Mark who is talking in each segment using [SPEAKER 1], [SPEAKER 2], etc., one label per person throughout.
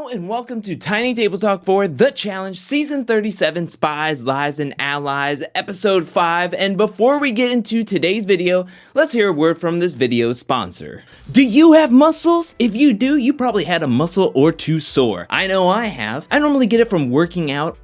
[SPEAKER 1] Hello and welcome to Tiny Table Talk for The Challenge, Season 37, Spies, Lies, and Allies, Episode 5. And before we get into today's video, let's hear a word from this video's sponsor. Do you have muscles? If you do, you probably had a muscle or two sore. I know I have. I normally get it from working out.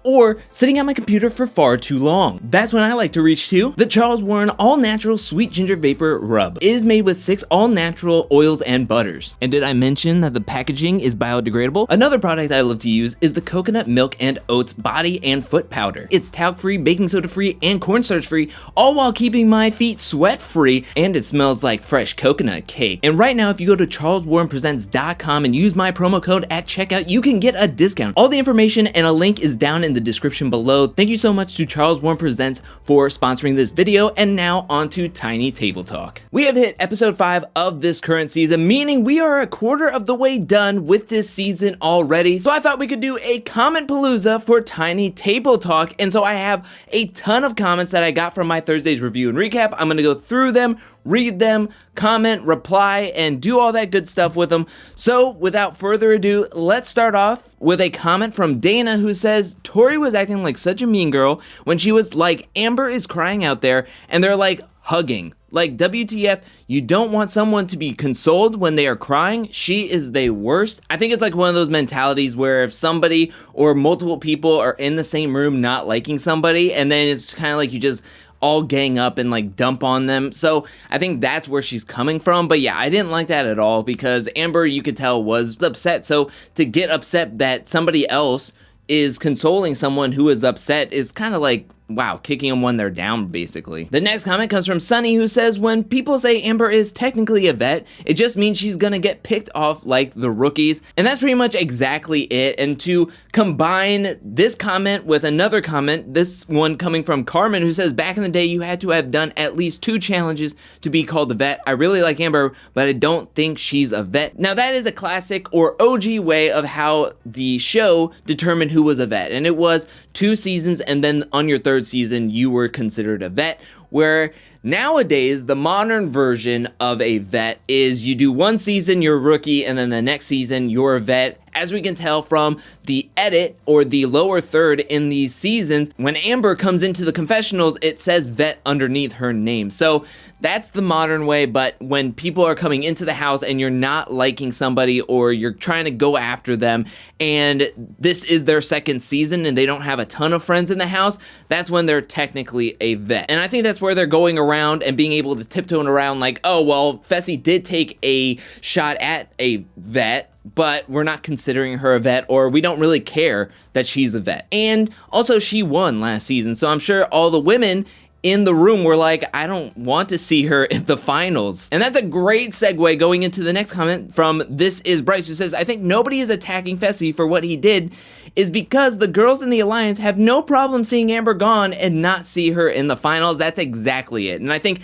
[SPEAKER 1] Or sitting at my computer for far too long. That's when I like to reach to the Charles Warren All-Natural Sweet Ginger Vapor Rub. It is made with 6 all-natural oils and butters. And did I mention that the packaging is biodegradable? Another product I love to use is the coconut milk and oats body and foot powder. It's talc-free, baking soda-free, and cornstarch-free, all while keeping my feet sweat-free, and it smells like fresh coconut cake. And right now, if you go to charleswarrenpresents.com and use my promo code at checkout, you can get a discount. All the information and a link is down in the description below. Thank you so much to Charles Warren Presents for sponsoring this video, and now on to Tiny Table Talk. We have hit episode 5 of this current season, meaning we are a quarter of the way done with this season already, so I thought we could do a Comment Palooza for Tiny Table Talk, and so I have a ton of comments that I got from my Thursday's review and recap. I'm gonna go through them, read them, comment, reply, and do all that good stuff with them. So without further ado, let's start off with a comment from Dana, who says, Tori was acting like such a mean girl when she was like, Amber is crying out there, and they're like hugging. Like, WTF, you don't want someone to be consoled when they are crying? She is the worst. I think it's like one of those mentalities where if somebody or multiple people are in the same room not liking somebody, and then it's kind of like you just all gang up and like dump on them. So I think that's where she's coming from. But yeah, I didn't like that at all because Amber, you could tell, was upset. So to get upset that somebody else is consoling someone who is upset is kind of like, wow, kicking them when they're down, basically. The next comment comes from Sunny, who says, when people say Amber is technically a vet, it just means she's gonna get picked off like the rookies. And that's pretty much exactly it. And to combine this comment with another comment, this one coming from Carmen, who says, back in the day, you had to have done at least 2 challenges to be called a vet. I really like Amber, but I don't think she's a vet. Now, that is a classic or OG way of how the show determined who was a vet. And it was 2 seasons, and then on your 3rd season, you were considered a vet, where nowadays, the modern version of a vet is you do 1 season, you're a rookie, and then the next season, you're a vet. As we can tell from the edit or the lower third in these seasons, when Amber comes into the confessionals, it says vet underneath her name. So that's the modern way, but when people are coming into the house and you're not liking somebody or you're trying to go after them and this is their 2nd season and they don't have a ton of friends in the house, that's when they're technically a vet. And I think that's where they're going around and being able to tiptoe around like, oh, well, Fessy did take a shot at a vet, but we're not considering her a vet, or we don't really care that she's a vet. And also, she won last season, so I'm sure all the women in the room were like, I don't want to see her in the finals. And that's a great segue going into the next comment from This Is Bryce, who says, I think nobody is attacking Fessy for what he did is because the girls in the Alliance have no problem seeing Amber gone and not see her in the finals. That's exactly it. And I think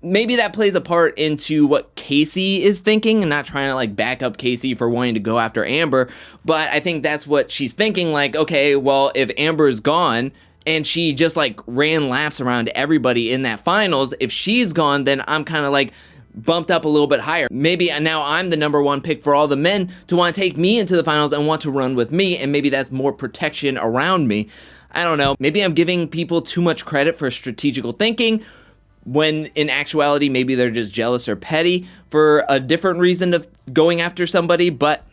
[SPEAKER 1] maybe that plays a part into what Kaycee is thinking, and not trying to like back up Kaycee for wanting to go after Amber, but I think that's what she's thinking, like, okay, well, if Amber's gone and she just like ran laps around everybody in that finals, if she's gone, then I'm kind of like bumped up a little bit higher. Maybe now I'm the number 1 pick for all the men to want to take me into the finals and want to run with me, and maybe that's more protection around me. I don't know. Maybe I'm giving people too much credit for strategical thinking, when in actuality, maybe they're just jealous or petty for a different reason of going after somebody, but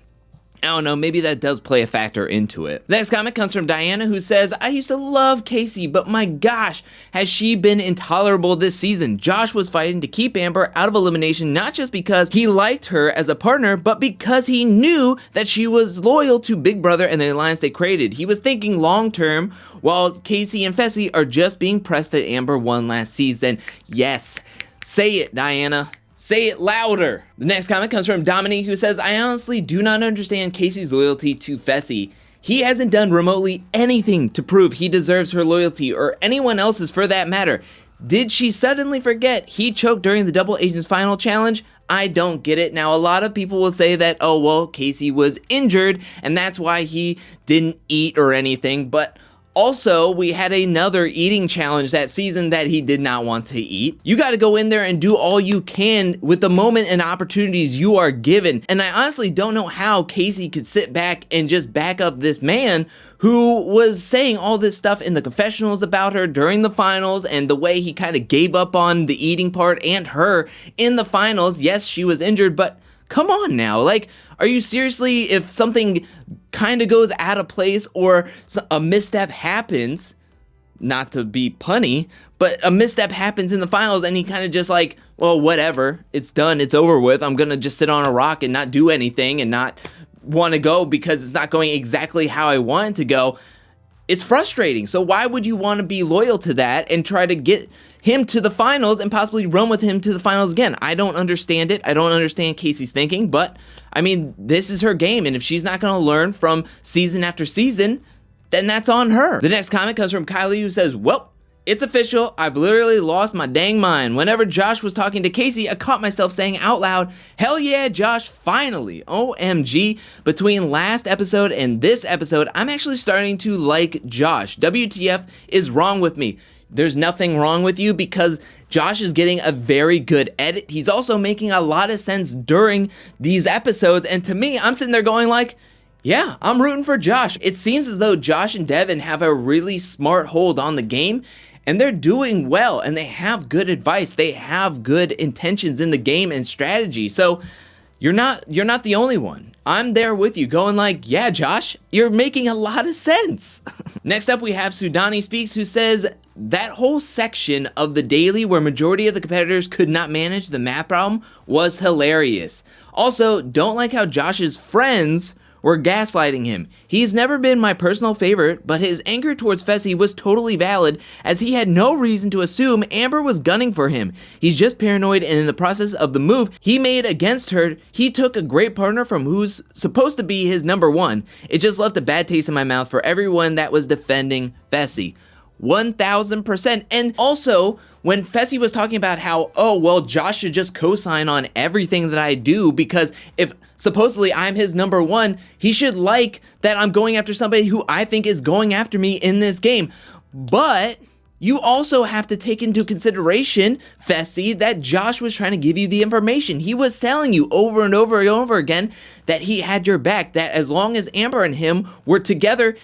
[SPEAKER 1] I don't know, maybe that does play a factor into it. The next comment comes from Diana, who says, I used to love Kaycee, but my gosh, has she been intolerable this season? Josh was fighting to keep Amber out of elimination, not just because he liked her as a partner, but because he knew that she was loyal to Big Brother and the alliance they created. He was thinking long term, while Kaycee and Fessy are just being pressed that Amber won last season. Yes, say it, Diana. Say it louder. The next comment comes from Dominique, who says, I honestly do not understand Kaycee's loyalty to Fessy. He hasn't done remotely anything to prove he deserves her loyalty, or anyone else's for that matter. Did she suddenly forget he choked during the Double Agents final challenge? I don't get it. Now, a lot of people will say that, oh, well, Kaycee was injured, and that's why he didn't eat or anything, but Also, we had another eating challenge that season that he did not want to eat. You got to go in there and do all you can with the moment and opportunities you are given. And I honestly don't know how Kaycee could sit back and just back up this man who was saying all this stuff in the confessionals about her during the finals, and the way he kind of gave up on the eating part and her in the finals. Yes, she was injured, but come on now. Like, are you seriously, if something kind of goes out of place or a misstep happens, not to be punny, but a misstep happens in the finals and he kind of just like, well, whatever, it's done, it's over with, I'm gonna just sit on a rock and not do anything and not want to go because it's not going exactly how I want it to go, it's frustrating. So why would you want to be loyal to that and try to get him to the finals and possibly run with him to the finals again? I don't understand it. I don't understand Kaycee's thinking, but I mean, this is her game, and if she's not going to learn from season after season, then that's on her. The next comment comes from Kylie, who says, well, it's official. I've literally lost my dang mind. Whenever Josh was talking to Kaycee, I caught myself saying out loud, hell yeah, Josh, finally. OMG. Between last episode and this episode, I'm actually starting to like Josh. WTF is wrong with me? There's nothing wrong with you because Josh is getting a very good edit. He's also making a lot of sense during these episodes. And to me, I'm sitting there going like, yeah, I'm rooting for Josh. It seems as though Josh and Devin have a really smart hold on the game, and they're doing well, and they have good advice. They have good intentions in the game and strategy. So you're not the only one. I'm there with you going like, yeah, Josh, you're making a lot of sense. Next up, we have Sudani Speaks, who says that whole section of the daily where majority of the competitors could not manage the math problem was hilarious. Also, don't like how Josh's friends were gaslighting him. He's never been my personal favorite, but his anger towards Fessy was totally valid, as he had no reason to assume Amber was gunning for him. He's just paranoid, and in the process of the move he made against her, he took a great partner from who's supposed to be his number one. It just left a bad taste in my mouth for everyone that was defending Fessy. 1000%. And also, when Fessy was talking about how, oh, well, Josh should just co-sign on everything that I do because if supposedly I'm his number one, he should like that I'm going after somebody who I think is going after me in this game. But you also have to take into consideration, Fessy, that Josh was trying to give you the information. He was telling you over and over and over again that he had your back, that as long as Amber and him were together,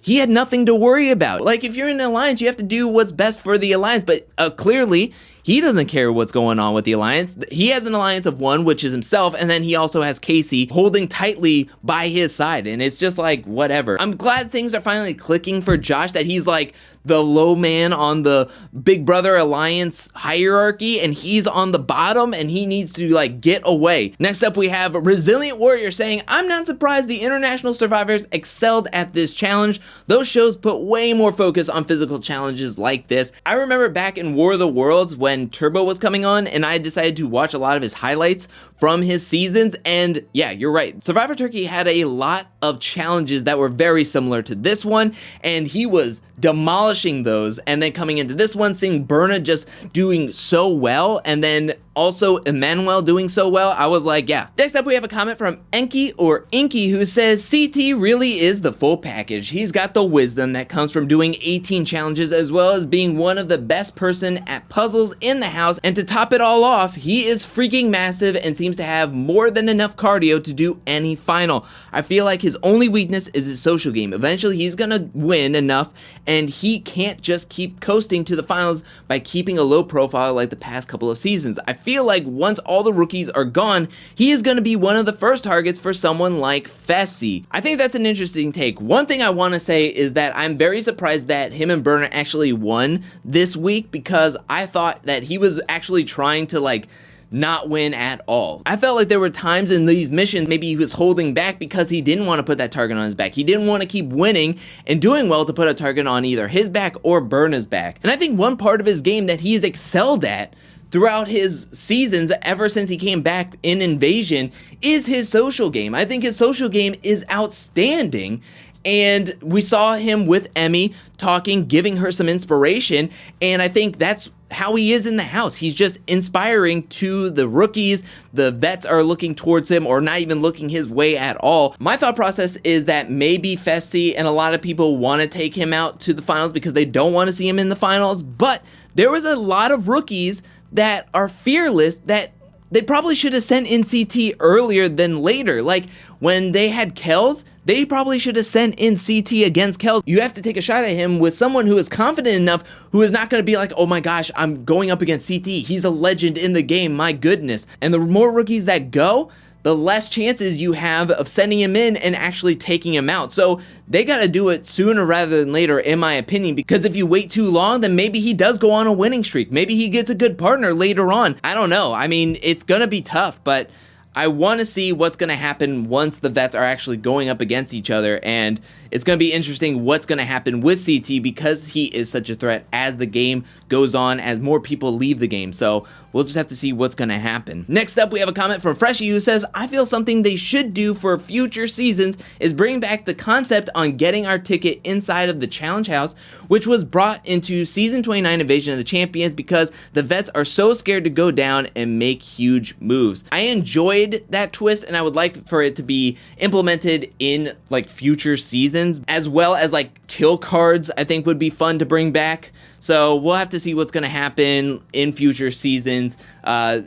[SPEAKER 1] he had nothing to worry about. Like, if you're in an alliance, you have to do what's best for the alliance, but clearly, he doesn't care what's going on with the alliance. He has an alliance of one, which is himself, and then he also has Kaycee holding tightly by his side, and it's just like, whatever. I'm glad things are finally clicking for Josh, that he's like the low man on the Big Brother Alliance hierarchy, and he's on the bottom, and he needs to like get away. Next up, we have Resilient Warrior saying, I'm not surprised the international survivors excelled at this challenge. Those shows put way more focus on physical challenges like this. I remember back in War of the Worlds when Turbo was coming on, and I decided to watch a lot of his highlights from his seasons, and yeah, you're right. Survivor Turkey had a lot of challenges that were very similar to this one, and he was demolishing those, and then coming into this one, seeing Berna just doing so well, and then also Emmanuel doing so well, I was like, yeah. Next up, we have a comment from Enki or Inky, who says, CT really is the full package. He's got the wisdom that comes from doing 18 challenges, as well as being one of the best person at puzzles in the house, and to top it all off, he is freaking massive and seems to have more than enough cardio to do any final. I feel like his only weakness is his social game. Eventually, he's gonna win enough, and he can't just keep coasting to the finals by keeping a low profile like the past couple of seasons. I feel like once all the rookies are gone, he is going to be one of the first targets for someone like Fessy. I think that's an interesting take. One thing I want to say is that I'm very surprised that him and Berna actually won this week, because I thought that he was actually trying to like not win at all. I felt like there were times in these missions maybe he was holding back because he didn't want to put that target on his back. He didn't want to keep winning and doing well to put a target on either his back or Berna's back. And I think one part of his game that he's excelled at throughout his seasons ever since he came back in Invasion is his social game. I think his social game is outstanding. And we saw him with Emmy talking, giving her some inspiration. And I think that's how he is in the house. He's just inspiring to the rookies. The vets are looking towards him or not even looking his way at all. My thought process is that maybe Fessy and a lot of people want to take him out to the finals because they don't want to see him in the finals, but there was a lot of rookies that are fearless that they probably should have sent in CT earlier than later. Like when they had Kells, they probably should have sent in CT against Kells. You have to take a shot at him with someone who is confident enough, who is not going to be like, oh my gosh, I'm going up against CT. He's a legend in the game, my goodness. And the more rookies that go, the less chances you have of sending him in and actually taking him out. So they got to do it sooner rather than later, in my opinion, because if you wait too long, then maybe he does go on a winning streak. Maybe he gets a good partner later on. I don't know. I mean, it's going to be tough, but I want to see what's going to happen once the vets are actually going up against each other, and it's going to be interesting what's going to happen with CT because he is such a threat as the game goes on, as more people leave the game. So we'll just have to see what's going to happen. Next up, we have a comment from Freshie who says, I feel something they should do for future seasons is bring back the concept on getting our ticket inside of the challenge house, which was brought into season 29 Invasion of the Champions because the vets are so scared to go down and make huge moves. I enjoyed that twist, and I would like for it to be implemented in like future seasons, as well as like kill cards. I think would be fun to bring back. So we'll have to see what's going to happen in future seasons. They're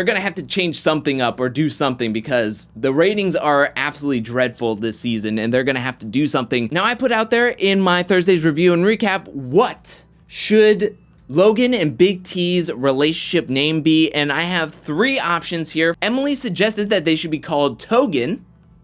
[SPEAKER 1] going to have to change something up or do something because the ratings are absolutely dreadful this season, and they're going to have to do something. Now, I put out there in my Thursday's review and recap, what should Logan and Big T's relationship name be? And I have 3 options here. Emily suggested that they should be called Togan,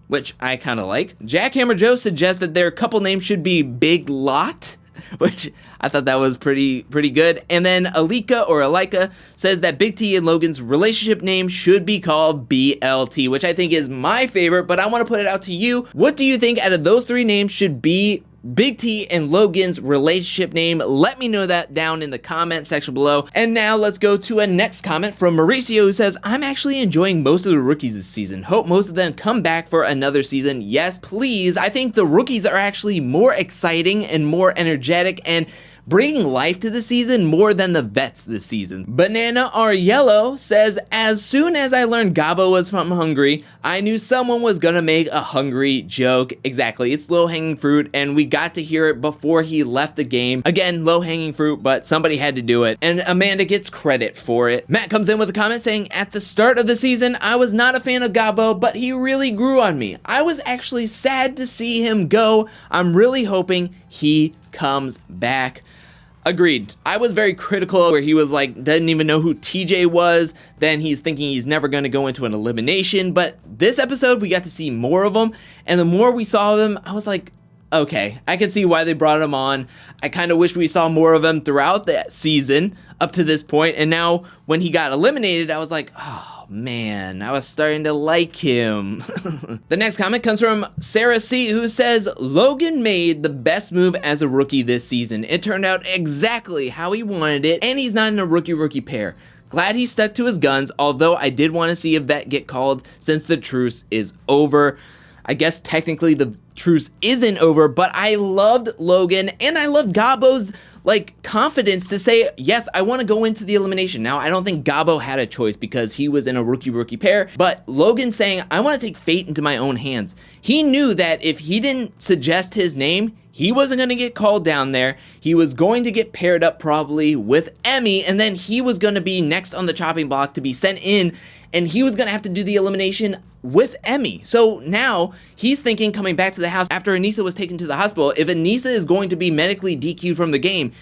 [SPEAKER 1] which I kind of like. Jackhammer Joe suggests that their couple name should be Big Lot, which I thought that was pretty good. And then Alika says that Big T and Logan's relationship name should be called BLT, which I think is my favorite, but I want to put it out to you. What do you think out of those 3 names should be Big T and Logan's relationship name? Let me know that down in the comment section below. And now let's go to a next comment from Mauricio who says, I'm actually enjoying most of the rookies this season. Hope most of them come back for another season. Yes, please. I think the rookies are actually more exciting and more energetic and bringing life to the season more than the vets this season. Banana R Yellow says, as soon as I learned Gabo was from Hungary, I knew someone was gonna make a hungry joke. Exactly, it's low-hanging fruit, and we got to hear it before he left the game. Again, low-hanging fruit, but somebody had to do it, and Amanda gets credit for it. Matt comes in with a comment saying, at the start of the season, I was not a fan of Gabo, but he really grew on me. I was actually sad to see him go. I'm really hoping he comes back. Agreed. I was very critical where he was like, didn't even know who TJ was. Then he's thinking he's never going to go into an elimination. But this episode, we got to see more of him. And the more we saw of him, I was like, okay, I can see why they brought him on. I kind of wish we saw more of him throughout the season up to this point. And now when he got eliminated, I was like, oh, man, I was starting to like him. The next comment comes from Sarah C, who says, Logan made the best move as a rookie this season. It turned out exactly how he wanted it, and he's not in a rookie-rookie pair. Glad he stuck to his guns, although I did want to see a vet get called since the truce is over. I guess technically the truce isn't over, but I loved Logan, and I loved Gabo's confidence to say, yes, I want to go into the elimination. Now, I don't think Gabo had a choice because he was in a rookie-rookie pair, but Logan saying, I want to take fate into my own hands. He knew that if he didn't suggest his name, he wasn't going to get called down there. He was going to get paired up probably with Emmy, and then he was going to be next on the chopping block to be sent in, and he was going to have to do the elimination with Emmy. So now he's thinking, coming back to the house after Anissa was taken to the hospital, if Anissa is going to be medically DQ'd from the game,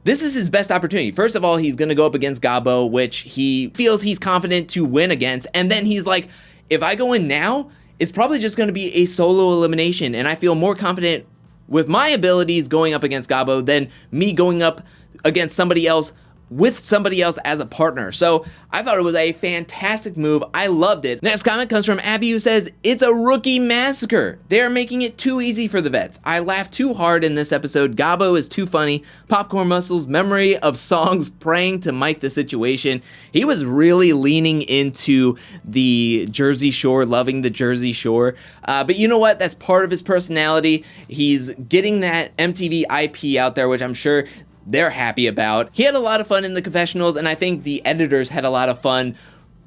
[SPEAKER 1] this is his best opportunity. First of all, he's going to go up against Gabo, which he feels he's confident to win against. And then he's like, if I go in now, it's probably just going to be a solo elimination. And I feel more confident with my abilities going up against Gabo than me going up against somebody else with somebody else as a partner. So I thought it was a fantastic move. I loved it. Next comment comes from Abby, who says, it's a rookie massacre. They're making it too easy for the vets. I laughed too hard in this episode. Gabo is too funny. Popcorn Muscles' memory of songs praying to Mike the situation. He was really leaning into the Jersey Shore, loving the Jersey Shore. But you know what? That's part of his personality. He's getting that MTV IP out there, which I'm sure they're happy about. He had a lot of fun in the confessionals, and I think the editors had a lot of fun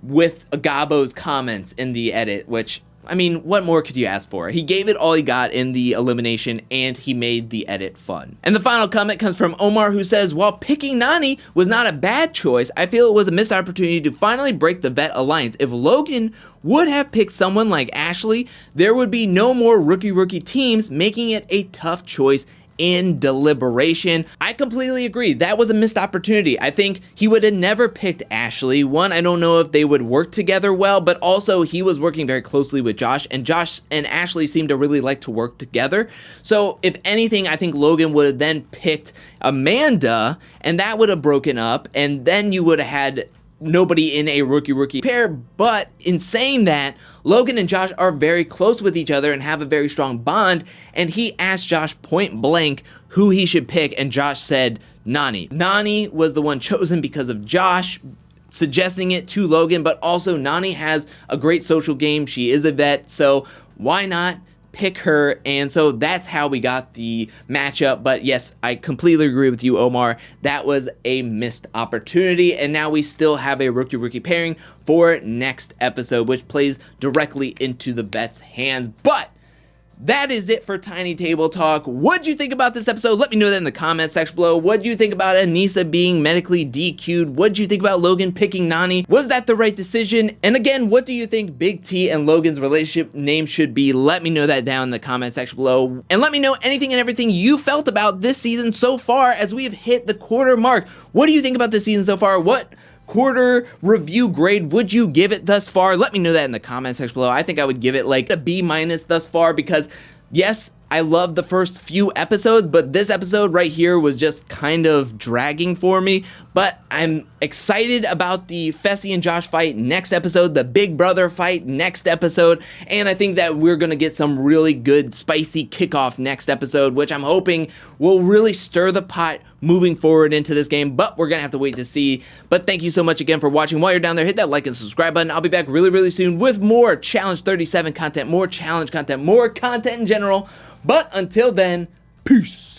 [SPEAKER 1] with Agabo's comments in the edit, which, I mean, what more could you ask for? He gave it all he got in the elimination, and he made the edit fun. And the final comment comes from Omar, who says, while picking Nany was not a bad choice, I feel it was a missed opportunity to finally break the vet alliance. If Logan would have picked someone like Ashley, there would be no more rookie teams, making it a tough choice in deliberation. I completely agree. That was a missed opportunity. I think he would have never picked Ashley. One, I don't know if they would work together well, but also he was working very closely with Josh, and Josh and Ashley seem to really like to work together. So if anything, I think Logan would have then picked Amanda, and that would have broken up, and then you would have had nobody in a rookie pair. But in saying that, Logan and Josh are very close with each other and have a very strong bond, and he asked Josh point blank who he should pick, and Josh said Nany. Nany was the one chosen because of Josh suggesting it to Logan, but also Nany has a great social game. She is a vet, so why not pick her? And so that's how we got the matchup. But yes, I completely agree with you, Omar. That was a missed opportunity, and now we still have a rookie pairing for next episode, which plays directly into the vet's hands. But that is it for Tiny Table Talk. What'd you think about this episode? Let me know that in the comment section below. What'd you think about Anissa being medically DQ'd? What'd you think about Logan picking Nany? Was that the right decision? And again, what do you think Big T and Logan's relationship name should be? Let me know that down in the comment section below. And let me know anything and everything you felt about this season so far as we have hit the quarter mark. What do you think about this season so far? What quarter review grade would you give it thus far? Let me know that in the comment section below. I think I would give it like a B- thus far, because yes, I love the first few episodes, but this episode right here was just kind of dragging for me. But I'm excited about the Fessy and Josh fight next episode, the Big Brother fight next episode, and I think that we're gonna get some really good spicy kickoff next episode, which I'm hoping will really stir the pot moving forward into this game, but we're gonna have to wait to see. But thank you so much again for watching. While you're down there, hit that like and subscribe button. I'll be back really soon with more Challenge 37 content, more challenge content, more content in general. But until then, peace.